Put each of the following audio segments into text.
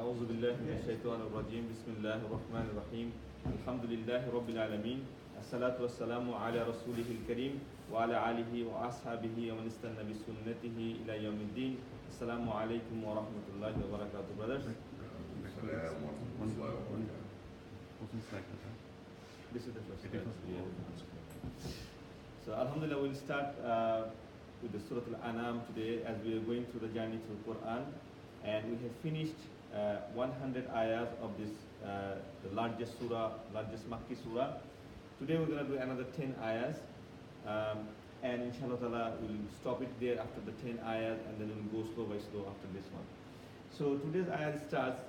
أعوذ بالله من الشيطان الرجيم بسم الله الرحمن الرحيم الحمد لله رب العالمين الصلاة والسلام على رسوله الكريم وعلى آله وأصحابه ومن استنى بسنته إلى يوم الدين. السلام عليكم ورحمة الله وبركاته, brothers. This is the first slide. So Alhamdulillah, we'll start with the Surah Al-Aanam today, as we are going through the journey through Quran, and we have finished 100 ayahs of this the largest surah, largest Makki surah. Today we're going to do another 10 ayahs, and inshallah ta'ala we'll stop it there after the 10 ayahs, and then we'll go slow by slow after this one. So today's ayah starts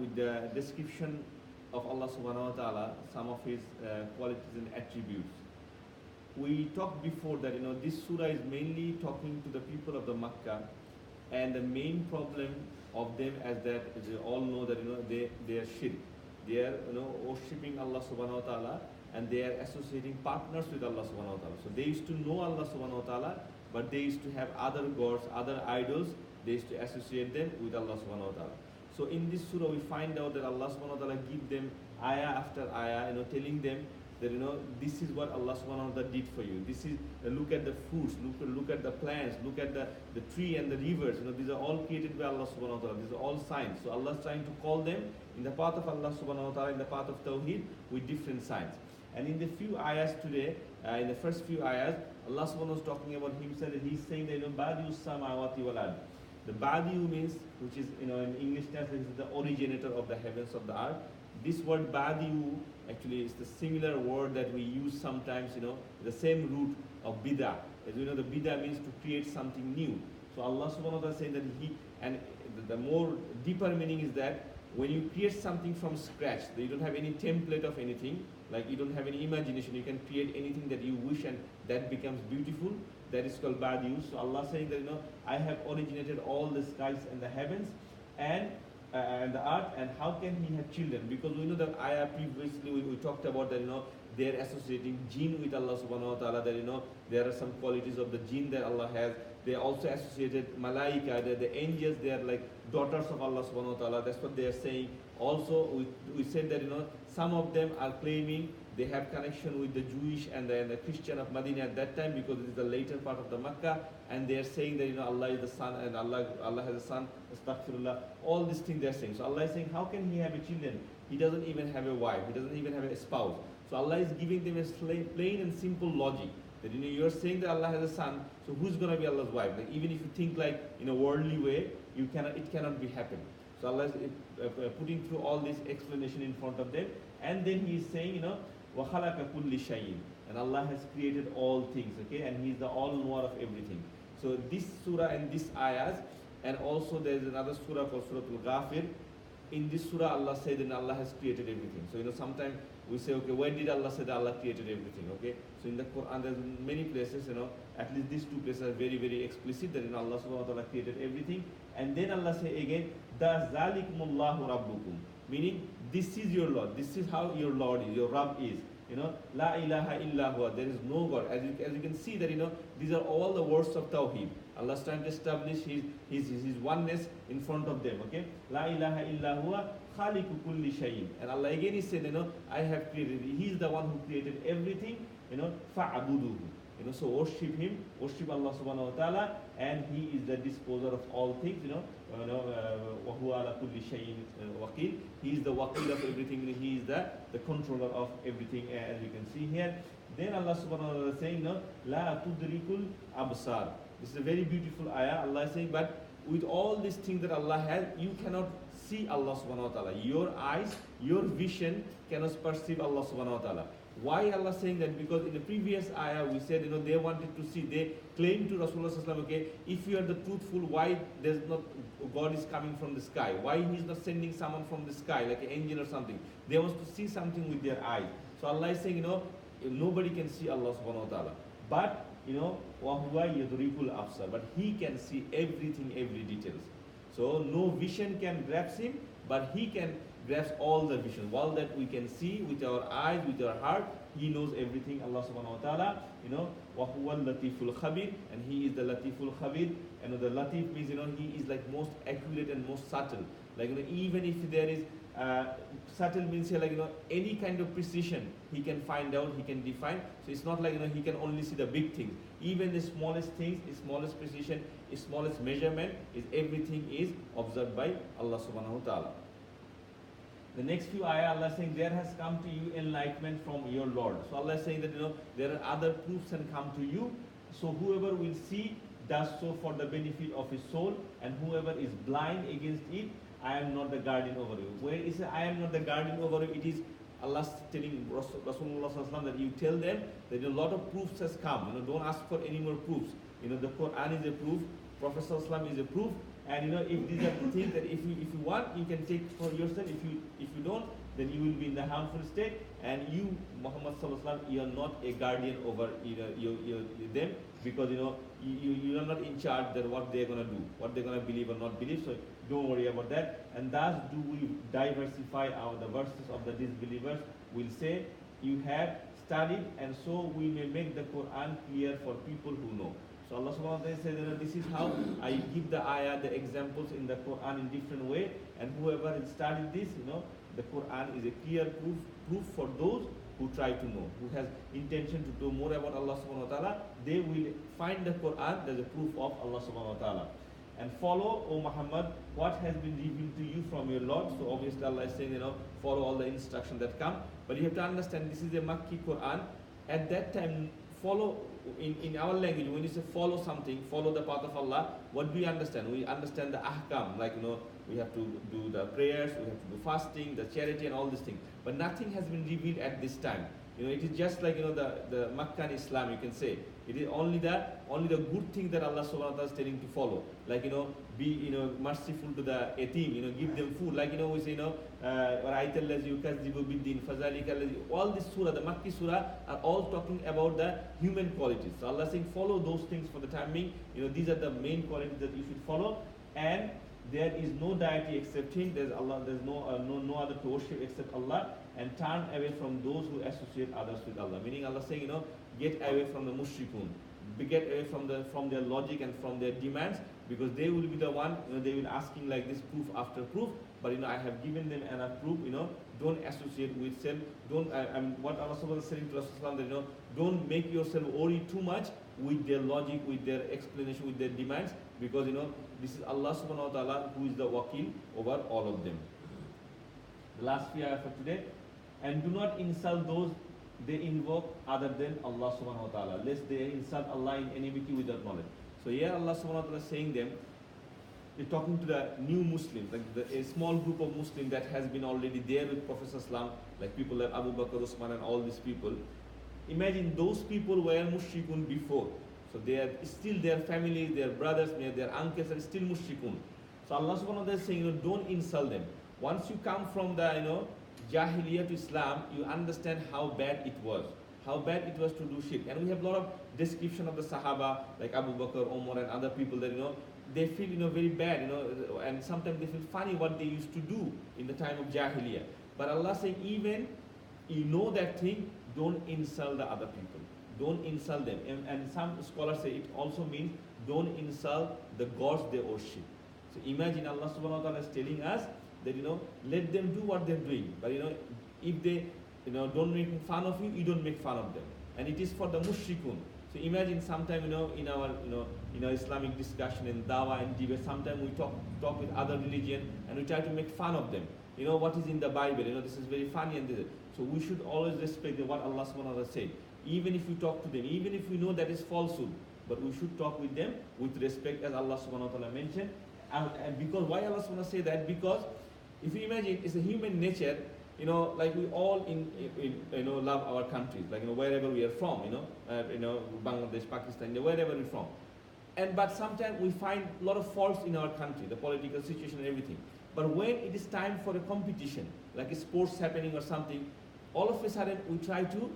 with the description of Allah subhanahu wa ta'ala, some of his qualities and attributes. We talked before that this surah is mainly talking to the people of the Makkah, and the main problem of them, as that as you all know, that they are shirk. They are worshipping Allah subhanahu wa ta'ala, and they are associating partners with Allah subhanahu wa ta'ala. So they used to know Allah subhanahu wa ta'ala, but they used to have other gods, other idols. They used to associate them with Allah subhanahu wa ta'ala. So in this surah we find out that Allah subhanahu wa ta'ala give them ayah after ayah, telling them that this is what Allah subhanahu wa ta'ala did for you. This is look at the fruits, look at the plants, look at the tree and the rivers. These are all created by Allah subhanahu wa ta'ala. These are all signs. So Allah is trying to call them in the path of Allah subhanahu wa ta'ala, in the path of Tawheed, with different signs. And in the few ayahs today, in the first few ayahs, Allah subhanahu wa ta'ala is talking about himself, and he's saying that Badi'us samawati wal ard. The Badi'u means, which is in English translation, is the originator of the heavens, of the earth. This word Badi'u actually is the similar word that we use sometimes, the same root of Bida. As we know, the Bida means to create something new. So Allah subhanahu wa ta'ala is saying that the more deeper meaning is that when you create something from scratch, that you don't have any template of anything, like you don't have any imagination, you can create anything that you wish, and that becomes beautiful. That is called Badi'u. So Allah is saying that I have originated all the skies and the heavens and the earth, and how can he have children? Because we know that ayah previously we talked about that they are associating jinn with Allah subhanahu wa ta'ala, that there are some qualities of the jinn that Allah has. They also associated malaika, that the angels, they are like daughters of Allah subhanahu wa ta'ala. That's what they are saying. Also we said that some of them are claiming they have connection with the Jewish and the Christian of Medina at that time, because it is the later part of the Makkah, and they are saying that Allah is the son, and Allah has a son, astaghfirullah. All these things they are saying. So Allah is saying, how can he have a children? He doesn't even have a wife, he doesn't even have a spouse. So Allah is giving them a plain and simple logic, that you are saying that Allah has a son, so who's going to be Allah's wife? Like, even if you think like in a worldly way, it cannot be happen. So Allah is putting through all this explanation in front of them, and then he is saying, وَخَلَقَ كُلِّ شَيْءٍ, and Allah has created all things, okay, and he is the all-knower of everything. So this surah and this ayahs, and also there is another surah called Surah Al-Ghafir. In this surah Allah said that Allah has created everything. So sometimes we say, okay, where did Allah say that Allah created everything? Okay, so in the Quran there's many places, at least these two places are very, very explicit that Allah subhanahu wa ta'ala created everything. And then Allah say again, da zalikumullahu rabbukum, meaning this is your Lord, this is how your Lord is, your Rabb is. La ilaha illa huwa, there is no God. As you can see that these are all the words of Tawheed. Allah is trying to establish his oneness in front of them. Okay, La ilaha illa huwa khaliqu kulli shay'in. And Allah again is saying, I have created. He is the one who created everything. Fa'abuduhu. So worship him, worship Allah subhanahu wa ta'ala, and he is the disposer of all things. Wa huwa ala kulli shay'in waqil. He is the waqil of everything. He is the controller of everything, as you can see here. Then Allah subhanahu wa ta'ala is saying, La tudrikul absar. This is a very beautiful ayah. Allah is saying, but with all these things that Allah has, you cannot see Allah subhanahu wa ta'ala. Your eyes, your vision cannot perceive Allah subhanahu wa ta'ala. Why Allah saying that? Because in the previous ayah we said, they wanted to see, they claimed to Rasulullah sallallahu alaihi wasallam, okay, if you are the truthful, why there's not God is coming from the sky? Why he's not sending someone from the sky, like an angel or something? They want to see something with their eyes. So Allah is saying, nobody can see Allah subhanahu wa ta'ala. But, وَهُوَ يَدْرِكُ الْأَبْصَارِ, but he can see everything, every details. So no vision can grasp him, but he can grasp all the vision. All that we can see with our eyes, with our heart, he knows everything, Allah subhanahu wa ta'ala. وَهُوَ اللَّطِيفُ الْخَبِيرُ, and he is the Latiful Khabir. And the Latif means, he is like most accurate and most subtle. Like, even if there is subtle means here, like, any kind of precision he can find out, he can define. So it's not like, he can only see the big things. Even the smallest things, the smallest precision, the smallest measurement, is everything is observed by Allah subhanahu wa ta'ala. The next few ayah, Allah is saying, there has come to you enlightenment from your Lord. So Allah is saying that, there are other proofs and come to you. So whoever will see does so for the benefit of his soul, and whoever is blind against it, I am not the guardian over you. Where is it, I am not the guardian over you? It is Allah telling Rasulullah that you tell them that a lot of proofs has come. Don't ask for any more proofs. The Quran is a proof, Prophet is a proof, and if these are the things that if you want, you can take for yourself. If you don't, then you will be in the harmful state, and you, Muhammad you are not a guardian over them, because you are not in charge that what they're gonna do, what they're gonna believe or not believe. So don't worry about that. And thus do we diversify the verses of the disbelievers. We'll say, you have studied, and so we may make the Quran clear for people who know. So Allah subhanahu wa ta'ala says, this is how I give the ayah, the examples in the Quran in different way, and whoever has studied this, the Quran is a clear proof for those who try to know, who has intention to know more about Allah subhanahu wa ta'ala. They will find the Quran as a proof of Allah subhanahu wa ta'ala. And follow, O Muhammad, what has been revealed to you from your Lord. So obviously Allah is saying, follow all the instructions that come. But you have to understand, this is a Makki Quran. At that time, follow, in our language, when you say follow something, follow the path of Allah, what do we understand? We understand the ahkam, like, we have to do the prayers, we have to do fasting, the charity and all these things. But nothing has been revealed at this time. It is just like, the Makkah and Islam, you can say. It is only the good thing that Allah subhanahu wa ta'ala is telling to follow. Like, be, merciful to the yatim, give them food. Like, we say, all this surah, the Makki surah, are all talking about the human qualities. So Allah is saying, follow those things for the time being. These are the main qualities that you should follow. And there is no deity except Him. There's no other to worship except Allah. And turn away from those who associate others with Allah. Meaning Allah saying, get away from the mushrikun. Get away from their logic and from their demands, because they will be the one, they will asking like this proof after proof. But I have given them enough proof. Don't associate with self. Don't. What Allah subhanahu wa ta'ala is saying to Rasulullah, that don't make yourself worry too much with their logic, with their explanation, with their demands, because this is Allah subhanahu wa ta'ala who is the wakil over all of them. The last few ayah for today. And do not insult those they invoke other than Allah subhanahu wa ta'ala, lest they insult Allah in enmity without knowledge. So here Allah subhanahu wa ta'ala is saying them, they're talking to the new Muslims, like a small group of Muslims that has been already there with Prophet Islam, like people like Abu Bakr, Usman and all these people. Imagine those people were mushrikun before. So they are still their families, their brothers, their uncles are still mushrikun. So Allah subhanahu wa ta'ala is saying, don't insult them. Once you come from the, Jahiliyyah to Islam, you understand how bad it was to do shirk. And we have a lot of description of the Sahaba, like Abu Bakr, Umar and other people that, they feel, very bad, and sometimes they feel funny what they used to do in the time of Jahiliyyah. But Allah saying, even that thing, don't insult the other people. Don't insult them. And some scholars say it also means don't insult the gods they worship. So imagine Allah subhanahu wa ta'ala is telling us that, let them do what they're doing. But, if they, don't make fun of you, you don't make fun of them. And it is for the mushrikun. So imagine sometime, in our Islamic discussion and dawah and debate, sometimes we talk with other religion and we try to make fun of them. What is in the Bible, this is very funny and this. So we should always respect what Allah subhanahu wa ta'ala said. Even if we talk to them, even if we know that is falsehood, but we should talk with them with respect, as Allah subhanahu wa ta'ala mentioned. And because, why Allah subhanahu wa ta'ala say that? Because if you imagine, it's a human nature, like we all love our countries, like, wherever we are from, Bangladesh, Pakistan, wherever we're from. But sometimes we find a lot of faults in our country, the political situation and everything. But when it is time for a competition, like a sports happening or something, all of a sudden we try to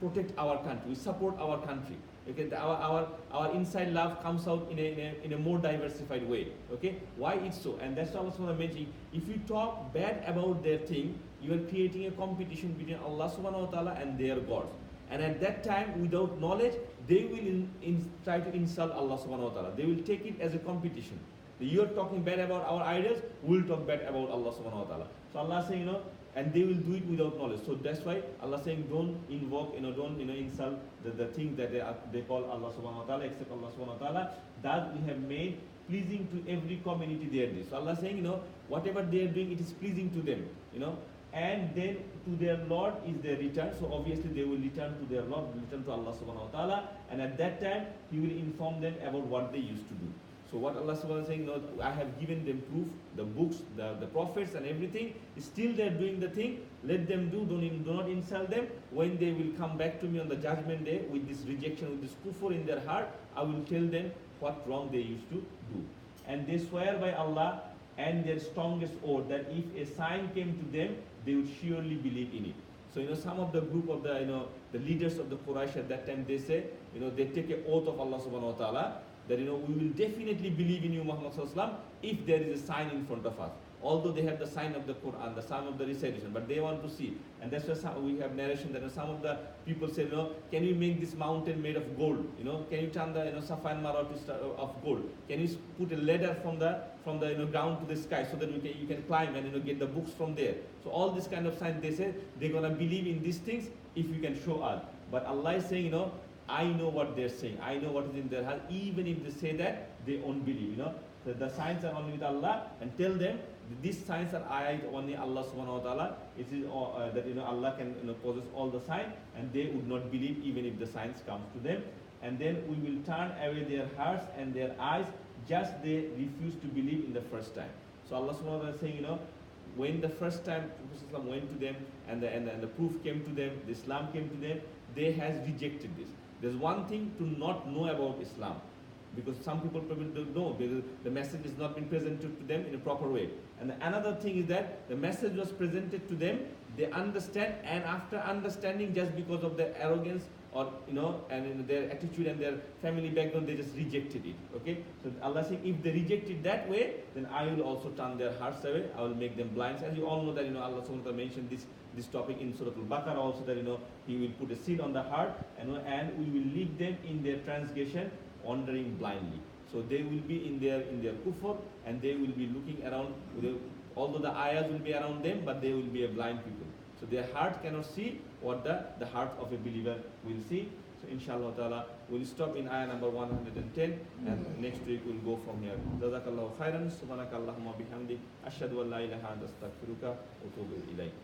protect our country, we support our country. Okay, our inside love comes out in a more diversified way. Okay, why it's so? And that's what I was mentioning. If you talk bad about their thing, you are creating a competition between Allah subhanahu wa ta'ala and their gods. And at that time, without knowledge, they will try to insult Allah subhanahu wa ta'ala. They will take it as a competition. You are talking bad about our idols, we'll talk bad about Allah subhanahu wa ta'ala. So Allah is saying, and they will do it without knowledge. So that's why Allah is saying, don't invoke, don't insult the thing that they call Allah subhanahu wa ta'ala, except Allah subhanahu wa ta'ala, that we have made pleasing to every community there is. So Allah is saying, whatever they are doing, it is pleasing to them, and then to their Lord is their return. So obviously they will return to their Lord, return to Allah subhanahu wa ta'ala, and at that time He will inform them about what they used to do. So what Allah subhanahu wa ta'ala is saying, I have given them proof, the books, the prophets and everything. Still they are doing the thing. Let them do not insult them. When they will come back to me on the judgment day with this rejection, with this kufr in their heart, I will tell them what wrong they used to do. And they swear by Allah and their strongest oath that if a sign came to them, they would surely believe in it. So some of the group of the leaders of the Quraysh at that time, they say, they take an oath of Allah subhanahu wa ta'ala that we will definitely believe in you, Muhammad sallallahu alaihi wasallam, if there is a sign in front of us. Although they have the sign of the Quran, the sign of the recitation, but they want to see. And that's why we have narration that some of the people say, can you make this mountain made of gold? Can you turn the Safa and Marwa of gold? Can you put a ladder from the ground to the sky so that you can climb and get the books from there? So all this kind of sign, they say they're gonna believe in these things if you can show us. But Allah is saying, I know what they're saying. I know what is in their heart. Even if they say that, they won't believe. The signs are only with Allah, and tell them these signs are ayat only Allah subhanahu wa ta'ala. It is that Allah can possess all the signs, and they would not believe even if the signs comes to them. And then we will turn away their hearts and their eyes, just they refuse to believe in the first time. So Allah subhanahu wa ta'ala is saying, when the first time Prophet went to them and the proof came to them, the Islam came to them, they has rejected this. There's one thing to not know about Islam, because some people probably don't know, because the message has not been presented to them in a proper way. And another thing is that the message was presented to them, they understand, and after understanding, just because of their arrogance or and in their attitude and their family background, they just rejected it. Okay, so Allah saying, if they reject it that way, then I will also turn their hearts away. I will make them blind. As you all know that Allah subhanahu wa ta'ala mentioned this topic in Surah Al-Baqarah also, that He will put a seed on the heart, and we will lead them in their transgression, wandering blindly. So they will be in their kufr, and they will be looking around. Although the ayahs will be around them, but they will be a blind people. So their heart cannot see what the heart of a believer will see. So inshallah ta'ala, we'll stop in ayah number 110, and next week we'll go from here. Jazakallahu khairan, subhanakallahumma bihamdik, ashhadu an la ilaha illa anta astaghfiruka wa atubu ilayk.